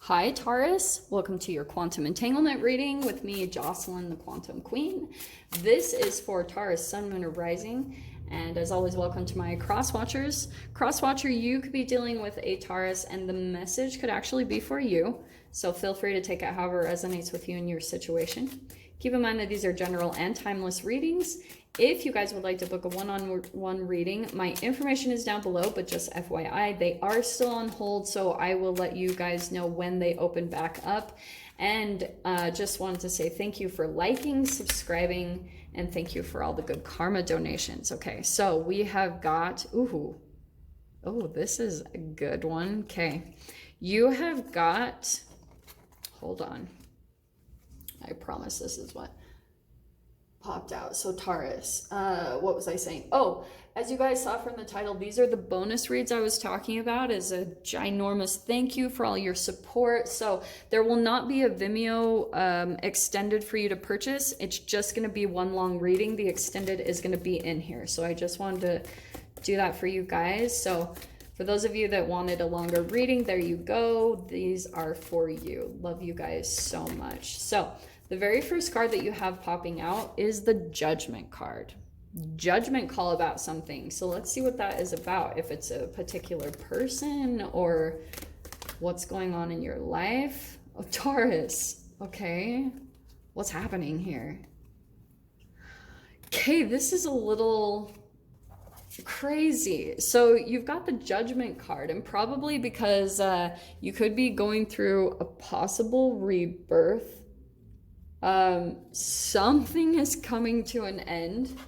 Hi Taurus, welcome to your quantum entanglement reading with me, Jocelyn, the Quantum Queen. This is for Taurus, Sun, Moon, or Rising. And as always, welcome to my cross watchers. Cross watcher, you could be dealing with a Taurus and the message could actually be for you. So feel free to take it however resonates with you in your situation. Keep in mind that these are general and timeless readings. If you guys would like to book a one-on-one reading, my information is down below, but just FYI, they are still on hold, so I will let you guys know when they open back up. And just wanted to say thank you for liking, subscribing, and thank you for all the good karma donations. Okay, so we have got, oh, this is a good one. Okay, you have got, hold on. I promise this is what popped out. So Taurus, what was I saying? Oh, as you guys saw from the title, these are the bonus reads I was talking about as a ginormous thank you for all your support. So there will not be a Vimeo extended for you to purchase. It's just going to be one long reading. The extended is going to be in here. So I just wanted to do that for you guys. So for those of you that wanted a longer reading, there you go. These are for you. Love you guys so much. So the very first card that you have popping out is the Judgment card. Judgment call about something. So let's see what that is about. If it's a particular person or what's going on in your life. Oh, Taurus. Okay. What's happening here? Okay, this is a little crazy. So you've got the Judgment card, and probably because you could be going through a possible rebirth. Something is coming to an end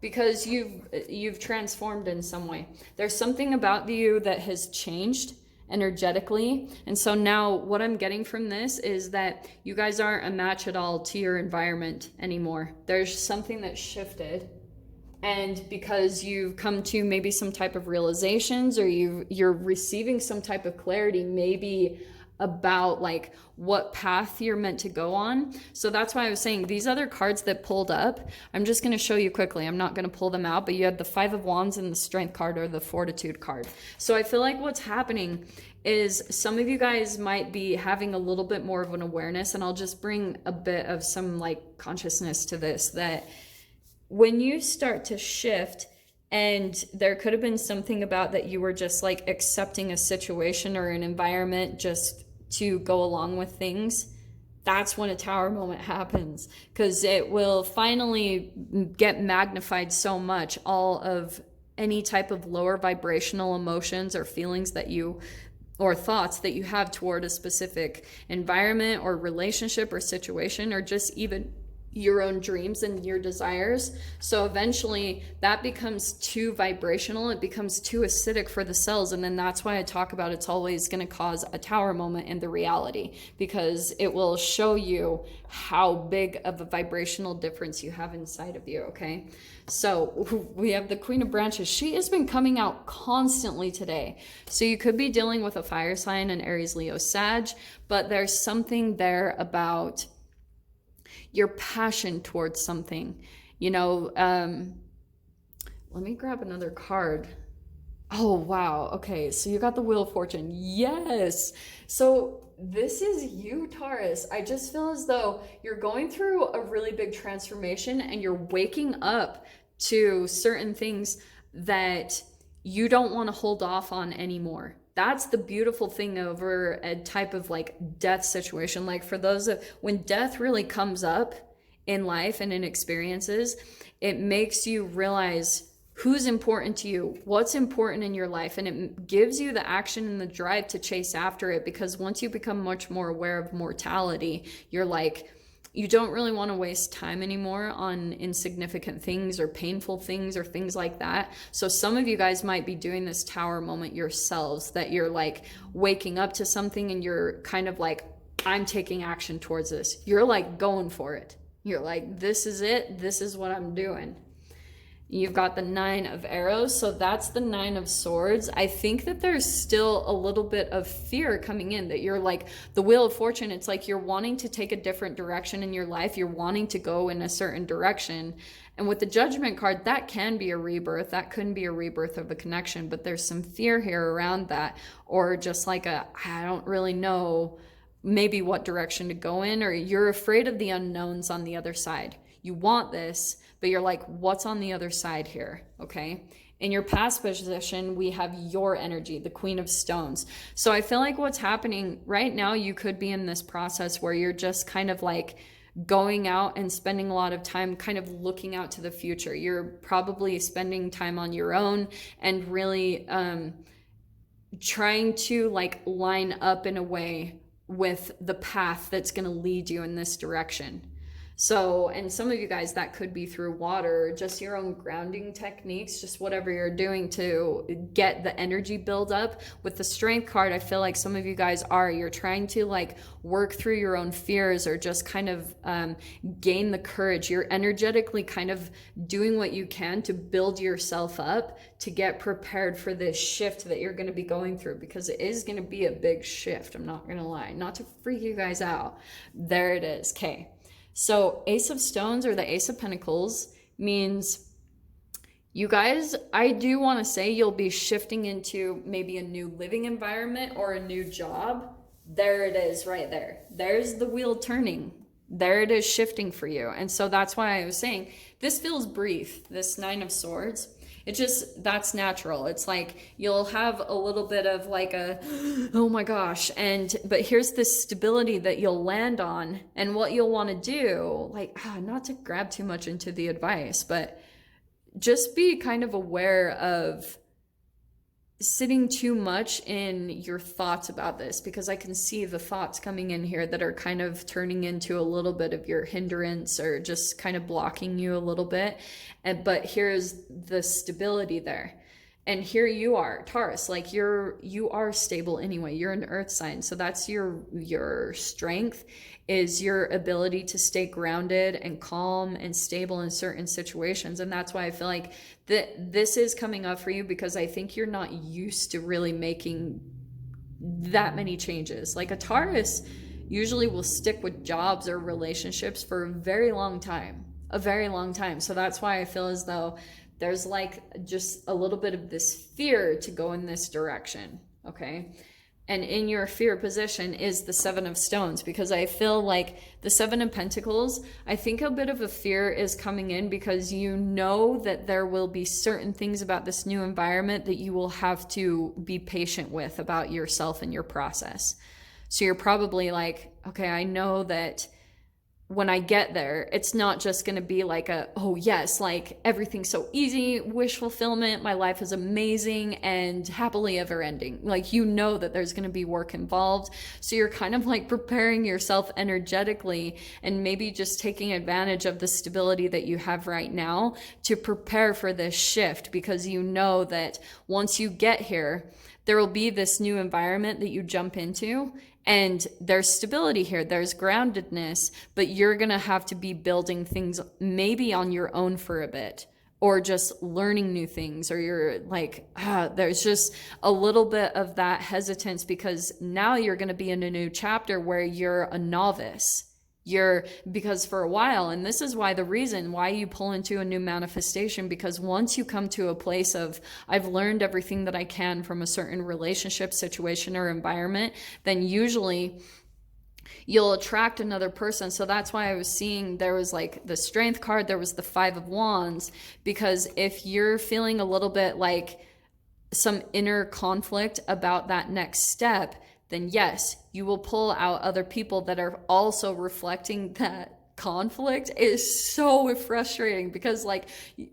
because you've transformed in some way. There's something about you that has changed energetically. And so now what I'm getting from this is that you guys aren't a match at all to your environment anymore. There's something that shifted. And because you've come to maybe some type of realizations or you're receiving some type of clarity, maybe about like what path you're meant to go on. So that's why I was saying these other cards that pulled up, I'm just going to show you quickly. I'm not going to pull them out, but you had the Five of Wands and the Strength card or the Fortitude card. So I feel like what's happening is some of you guys might be having a little bit more of an awareness, and I'll just bring a bit of some like consciousness to this, that when you start to shift, and there could have been something about that you were just like accepting a situation or an environment just to go along with things, that's when a tower moment happens, because it will finally get magnified so much, all of any type of lower vibrational emotions or feelings that you or thoughts that you have toward a specific environment or relationship or situation, or just even your own dreams and your desires. So eventually that becomes too vibrational, it becomes too acidic for the cells, and then that's why I talk about it's always going to cause a tower moment in the reality, because it will show you how big of a vibrational difference you have inside of you. Okay, so we have the Queen of Branches. She has been coming out constantly today. So you could be dealing with a fire sign, an Aries, Leo, Sag, but there's something there about your passion towards something, you know. Let me grab another card. Oh, wow. Okay, so you got the Wheel of Fortune. Yes. So this is you, Taurus. I just feel as though you're going through a really big transformation and you're waking up to certain things that you don't want to hold off on anymore. That's the beautiful thing over a type of like death situation. Like for those of, when death really comes up in life and in experiences, it makes you realize who's important to you, what's important in your life, and it gives you the action and the drive to chase after it. Because once you become much more aware of mortality, you're like, you don't really want to waste time anymore on insignificant things or painful things or things like that. So some of you guys might be doing this tower moment yourselves, that you're like waking up to something and you're kind of like, I'm taking action towards this. You're like going for it. You're like, this is it. This is what I'm doing. You've got the 9 of arrows, so that's the 9 of swords. I think that there's still a little bit of fear coming in, that you're like the Wheel of Fortune. It's like you're wanting to take a different direction in your life. You're wanting to go in a certain direction. And with the Judgment card, that can be a rebirth. That couldn't be a rebirth of a connection, but there's some fear here around that, or just like I don't really know maybe what direction to go in, or you're afraid of the unknowns on the other side. You want this, but you're like, what's on the other side here? Okay. In your past position, we have your energy, the Queen of Stones. So I feel like what's happening right now, you could be in this process where you're just kind of like going out and spending a lot of time kind of looking out to the future. You're probably spending time on your own and really trying to like line up in a way with the path that's going to lead you in this direction. So, and some of you guys, that could be through water, just your own grounding techniques, just whatever you're doing to get the energy build up. With the Strength card, I feel like some of you guys you're trying to like work through your own fears, or just kind of gain the courage. You're energetically kind of doing what you can to build yourself up to get prepared for this shift that you're going to be going through, because it is going to be a big shift. I'm not going to lie, not to freak you guys out. There it is. Okay. So Ace of Stones, or the Ace of Pentacles, means you guys, I do want to say you'll be shifting into maybe a new living environment or a new job. There it is right there. There's the wheel turning. There it is shifting for you. And so that's why I was saying this feels brief, this 9 of Swords. It just, that's natural. It's like you'll have a little bit of like a, oh my gosh. But here's this stability that you'll land on. And what you'll want to do, like, not to grab too much into the advice, but just be kind of aware of sitting too much in your thoughts about this, because I can see the thoughts coming in here that are kind of turning into a little bit of your hindrance, or just kind of blocking you a little bit. But here's the stability there. And here you are, Taurus, like you are stable anyway. You're an earth sign. So that's your strength, is your ability to stay grounded and calm and stable in certain situations. And that's why I feel like this is coming up for you, because I think you're not used to really making that many changes. Like a Taurus usually will stick with jobs or relationships for a very long time. So that's why I feel as though there's like just a little bit of this fear to go in this direction, okay? And in your fear position is the 7 of Stones, because I feel like the 7 of Pentacles, I think a bit of a fear is coming in, because you know that there will be certain things about this new environment that you will have to be patient with about yourself and your process. So you're probably like, okay, I know that when I get there, it's not just going to be like oh yes, like everything's so easy, wish fulfillment, my life is amazing and happily ever ending. Like, you know that there's going to be work involved. So you're kind of like preparing yourself energetically, and maybe just taking advantage of the stability that you have right now to prepare for this shift, because you know that once you get here, there will be this new environment that you jump into, and there's stability here, there's groundedness, but you're going to have to be building things maybe on your own for a bit, or just learning new things, or you're like, there's just a little bit of that hesitance, because now you're going to be in a new chapter where you're a novice. Because for a while, and this is why the reason why you pull into a new manifestation, because once you come to a place of, I've learned everything that I can from a certain relationship, situation, or environment, then usually you'll attract another person. So that's why I was seeing there was like the Strength card, there was the 5 of Wands, because if you're feeling a little bit like some inner conflict about that next step, then yes, you will pull out other people that are also reflecting that conflict. Is so frustrating, because like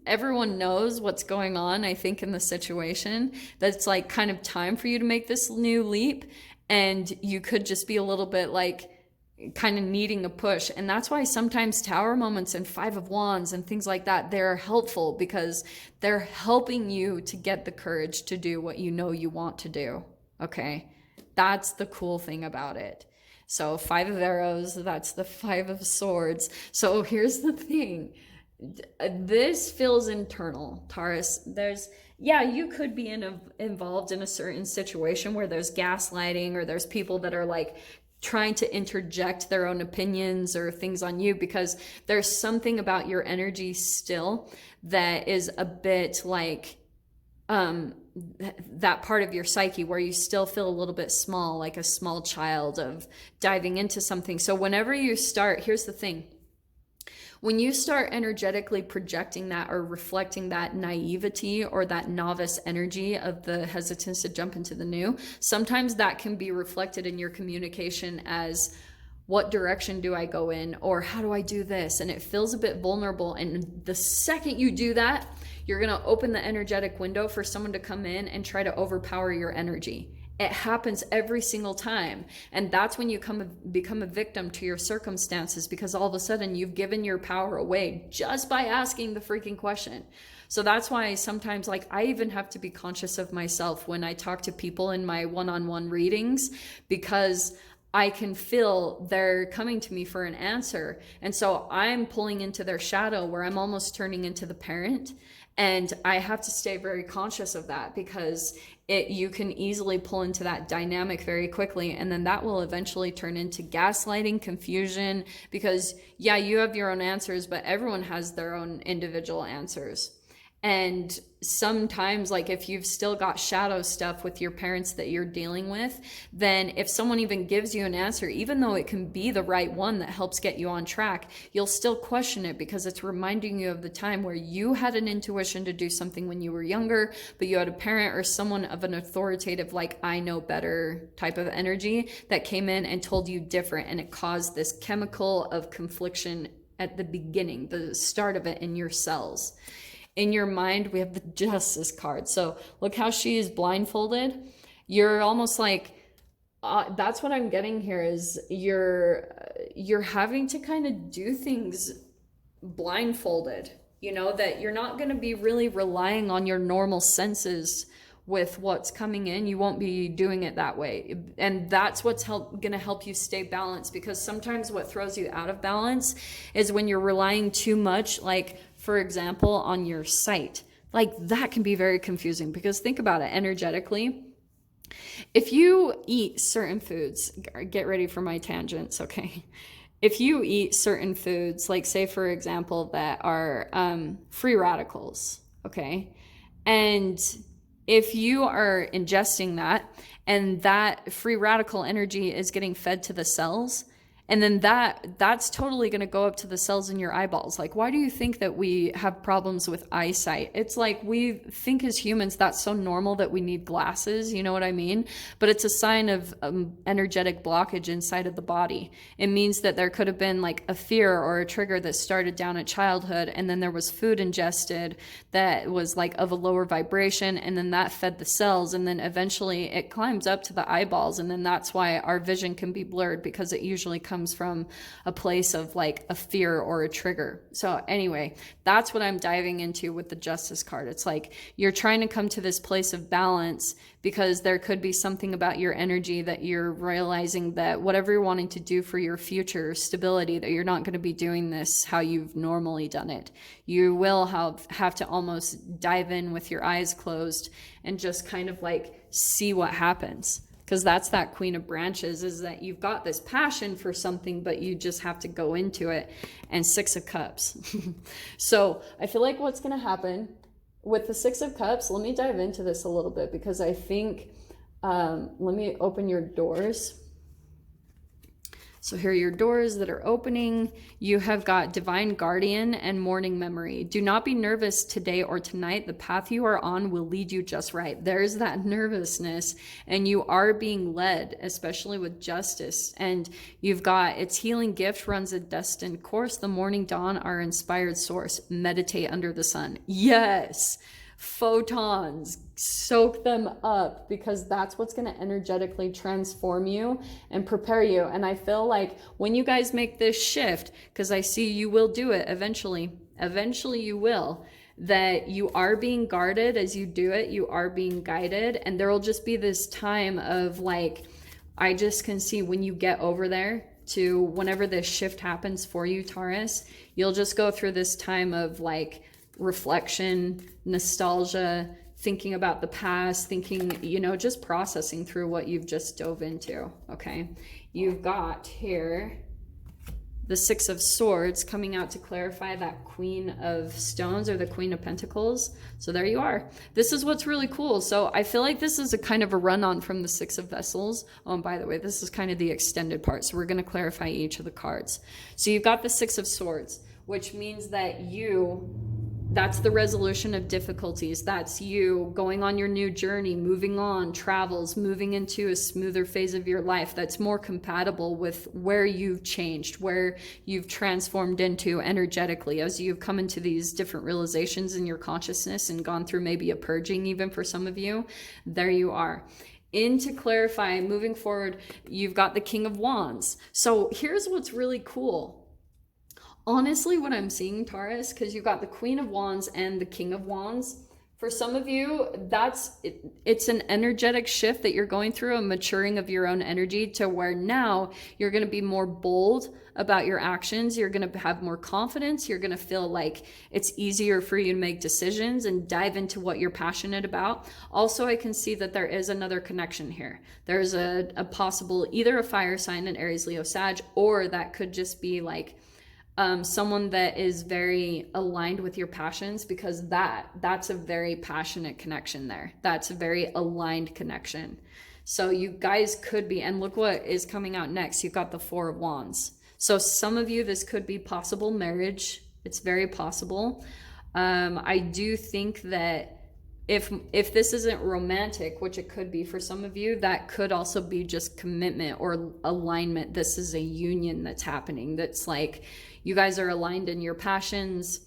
everyone knows what's going on, I think, in the situation, that's like kind of time for you to make this new leap, and you could just be a little bit like kind of needing a push. And that's why sometimes Tower moments and 5 of Wands and things like that, they're helpful, because they're helping you to get the courage to do what you know you want to do. Okay, that's the cool thing about it. So 5 of Arrows, that's the 5 of Swords. So here's the thing. this feels internal, Taurus. Yeah, you could be involved in a certain situation where there's gaslighting, or there's people that are like trying to interject their own opinions or things on you, because there's something about your energy still that is a bit like that part of your psyche where you still feel a little bit small, like a small child of diving into something. So whenever you start, here's the thing. When you start energetically projecting that or reflecting that naivety or that novice energy of the hesitance to jump into the new, sometimes that can be reflected in your communication as, what direction do I go in? Or how do I do this? And it feels a bit vulnerable. And the second you do that, you're going to open the energetic window for someone to come in and try to overpower your energy. It happens every single time. And that's when you become a victim to your circumstances, because all of a sudden you've given your power away just by asking the freaking question. So that's why sometimes, like, I even have to be conscious of myself when I talk to people in my one-on-one readings, because I can feel they're coming to me for an answer. And so I'm pulling into their shadow, where I'm almost turning into the parent. And I have to stay very conscious of that, because you can easily pull into that dynamic very quickly. And then that will eventually turn into gaslighting, confusion, because yeah, you have your own answers, but everyone has their own individual answers. And sometimes, like, if you've still got shadow stuff with your parents that you're dealing with, then if someone even gives you an answer, even though it can be the right one that helps get you on track, you'll still question it, because it's reminding you of the time where you had an intuition to do something when you were younger, but you had a parent or someone of an authoritative, like, I know better type of energy that came in and told you different. And it caused this chemical of confliction at the beginning, the start of it in your cells. In your mind, we have the Justice card. So look how she is blindfolded. You're almost like, that's what I'm getting here, is you're having to kind of do things blindfolded, you know, that you're not going to be really relying on your normal senses with what's coming in. You won't be doing it that way. And that's what's going to help you stay balanced, because sometimes what throws you out of balance is when you're relying too much, like, for example, on your sight. Like, that can be very confusing, because think about it energetically. If you eat certain foods, get ready for my tangents, okay? If you eat certain foods, like, say, for example, that are free radicals, okay? And if you are ingesting that, and that free radical energy is getting fed to the cells, and then that's totally going to go up to the cells in your eyeballs. Like, why do you think that we have problems with eyesight? It's like, we think as humans that's so normal that we need glasses, you know what I mean? But it's a sign of energetic blockage inside of the body. It means that there could have been like a fear or a trigger that started down at childhood, and then there was food ingested that was like of a lower vibration, and then that fed the cells, and then eventually it climbs up to the eyeballs, and then that's why our vision can be blurred, because it usually comes from a place of like a fear or a trigger. So anyway, that's what I'm diving into with the Justice card. It's like you're trying to come to this place of balance, because there could be something about your energy that you're realizing that whatever you're wanting to do for your future stability, that you're not going to be doing this how you've normally done it. You will have to almost dive in with your eyes closed and just kind of like see what happens. Because that's that Queen of Branches, is that you've got this passion for something, but you just have to go into it. And Six of Cups. So I feel like what's going to happen with the Six of Cups, let me dive into this a little bit, because I think, let me open your doors. So here are your doors that are opening. You have got Divine Guardian and Morning Memory. Do not be nervous today or tonight. The path you are on will lead you just right. There's that nervousness, and you are being led, especially with Justice. And you've got its healing gift runs a destined course. The morning dawn, our inspired source. Meditate under the sun. Yes. Photons, soak them up, because that's what's going to energetically transform you and prepare you. And I feel like when you guys make this shift, because I see you will do it eventually you will, that you are being guarded as you do it, you are being guided, and there will just be this time of like, I just can see when you get over there to whenever this shift happens for you, Taurus, you'll just go through this time of like reflection, nostalgia, thinking about the past, thinking, you know, just processing through what you've just dove into, okay? You've got here the Six of Swords coming out to clarify that Queen of Stones or the Queen of Pentacles. So there you are. This is what's really cool. So I feel like this is a kind of a run-on from the Six of Vessels. Oh, and by the way, this is kind of the extended part. So we're going to clarify each of the cards. So you've got the Six of Swords, which means that that's the resolution of difficulties. That's you going on your new journey, moving on, travels, moving into a smoother phase of your life that's more compatible with where you've changed, where you've transformed into energetically as you've come into these different realizations in your consciousness and gone through maybe a purging even for some of you. There you are. To clarify, moving forward, you've got the King of Wands. So here's what's really cool. Honestly, what I'm seeing, Taurus, because you've got the Queen of Wands and the King of Wands, for some of you, it's an energetic shift that you're going through, a maturing of your own energy to where now you're going to be more bold about your actions. You're going to have more confidence. You're going to feel like it's easier for you to make decisions and dive into what you're passionate about. Also, I can see that there is another connection here. There's a possible, either a fire sign, an Aries, Leo, Sag, or that could just be like, someone that is very aligned with your passions, because that's a very passionate connection there. That's a very aligned connection. So you guys could be, and look what is coming out next. You've got the Four of Wands. So some of you, this could be possible marriage. It's very possible. I do think that if this isn't romantic, which it could be for some of you, that could also be just commitment or alignment. This is a union that's happening. That's like, you guys are aligned in your passions.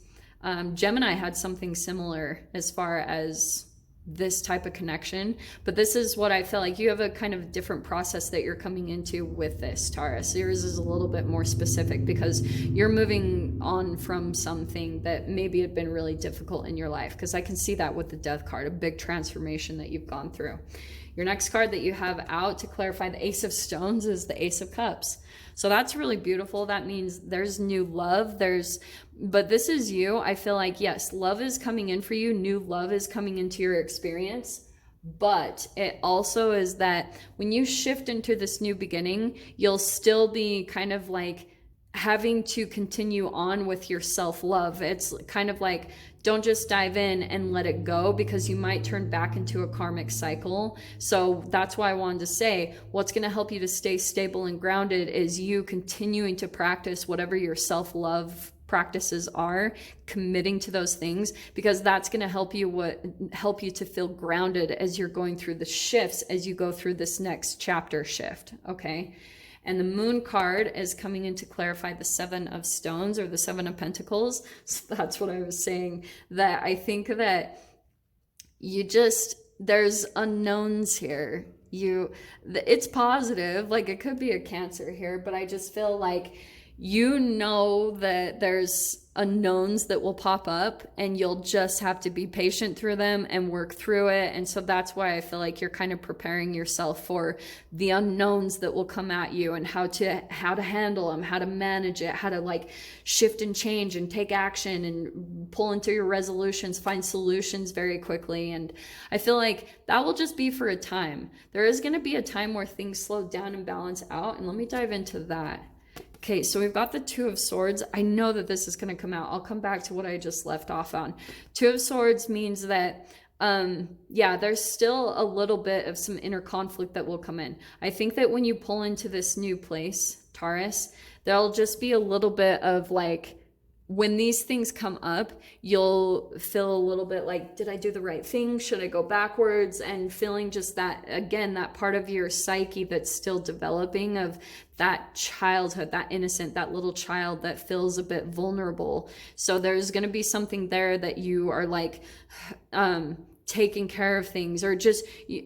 Gemini had something similar as far as this type of connection, but this is what I feel like you have a kind of different process that you're coming into with this, Taurus. Yours is a little bit more specific because you're moving on from something that maybe had been really difficult in your life, because I can see that with the Death card, a big transformation that you've gone through. Your next card that you have out to clarify the Ace of Stones is the Ace of Cups. So that's really beautiful. That means there's new love. But this is you. I feel like, yes, love is coming in for you. New love is coming into your experience. But it also is that when you shift into this new beginning, you'll still be kind of like having to continue on with your self-love. It's kind of like, don't just dive in and let it go, because you might turn back into a karmic cycle. So that's why I wanted to say, what's going to help you to stay stable and grounded is you continuing to practice whatever your self-love practices are, committing to those things, because that's going to help you to feel grounded as you're going through the shifts, as you go through this next chapter shift. Okay. And the Moon card is coming in to clarify the Seven of Stones or the Seven of Pentacles. So that's what I was saying, that I think that there's unknowns here. It's positive, like it could be a Cancer here, but I just feel like you know that there's unknowns that will pop up and you'll just have to be patient through them and work through it. And so that's why I feel like you're kind of preparing yourself for the unknowns that will come at you and how to handle them, how to manage it, how to like shift and change and take action and pull into your resolutions, find solutions very quickly. And I feel like that will just be for a time. There is going to be a time where things slow down and balance out. And let me dive into that. Okay, so we've got the Two of Swords. I know that this is going to come out. I'll come back to what I just left off on. Two of Swords means that, there's still a little bit of some inner conflict that will come in. I think that when you pull into this new place, Taurus, there'll just be a little bit of like, when these things come up, you'll feel a little bit like, did I do the right thing? Should I go backwards? And feeling just that, again, that part of your psyche that's still developing, of that childhood, that innocent, that little child that feels a bit vulnerable. So there's going to be something there that you are like, taking care of things, or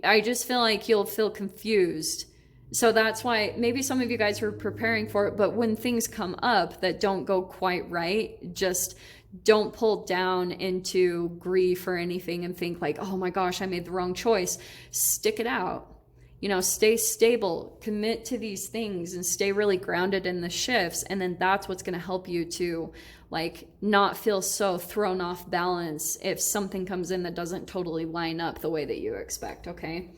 I just feel like you'll feel confused. So that's why maybe some of you guys are preparing for it, but when things come up that don't go quite right, just don't pull down into grief or anything and think like, oh my gosh, I made the wrong choice. Stick it out. You know, stay stable, commit to these things, and stay really grounded in the shifts. And then that's what's going to help you to like not feel so thrown off balance if something comes in that doesn't totally line up the way that you expect. Okay.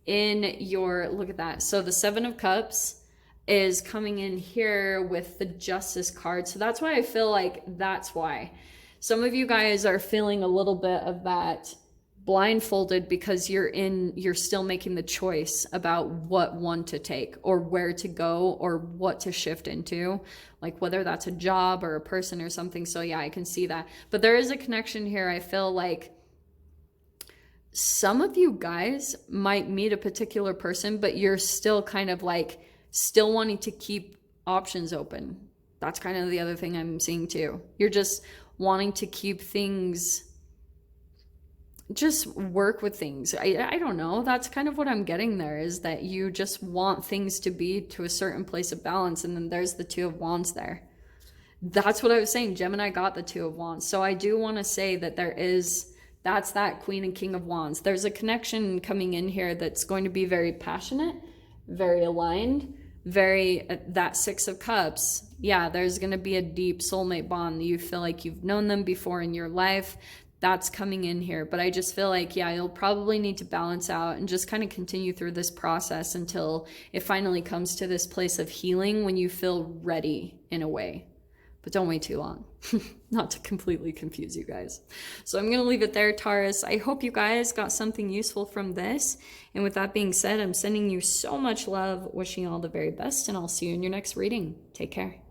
In your, look at that. So the 7 of Cups is coming in here with the Justice card. So that's why I feel like that's why some of you guys are feeling a little bit of that blindfolded, because you're still making the choice about what one to take or where to go or what to shift into, like whether that's a job or a person or something. So yeah, I can see that. But there is a connection here. I feel like some of you guys might meet a particular person, but you're still kind of like still wanting to keep options open. That's kind of the other thing I'm seeing too. You're just wanting to keep things, just work with things. I don't know. That's kind of what I'm getting there, is that you just want things to be to a certain place of balance. And then there's the 2 of Wands there. That's what I was saying. Gemini got the 2 of Wands. So I do want to say that that's that Queen and King of Wands. There's a connection coming in here that's going to be very passionate, very aligned, very, that 6 of Cups. Yeah, there's going to be a deep soulmate bond. You feel like you've known them before in your life. That's coming in here. But I just feel like, yeah, you'll probably need to balance out and just kind of continue through this process until it finally comes to this place of healing when you feel ready in a way. But don't wait too long. Not to completely confuse you guys. So I'm going to leave it there, Taurus. I hope you guys got something useful from this. And with that being said, I'm sending you so much love, wishing you all the very best, and I'll see you in your next reading. Take care.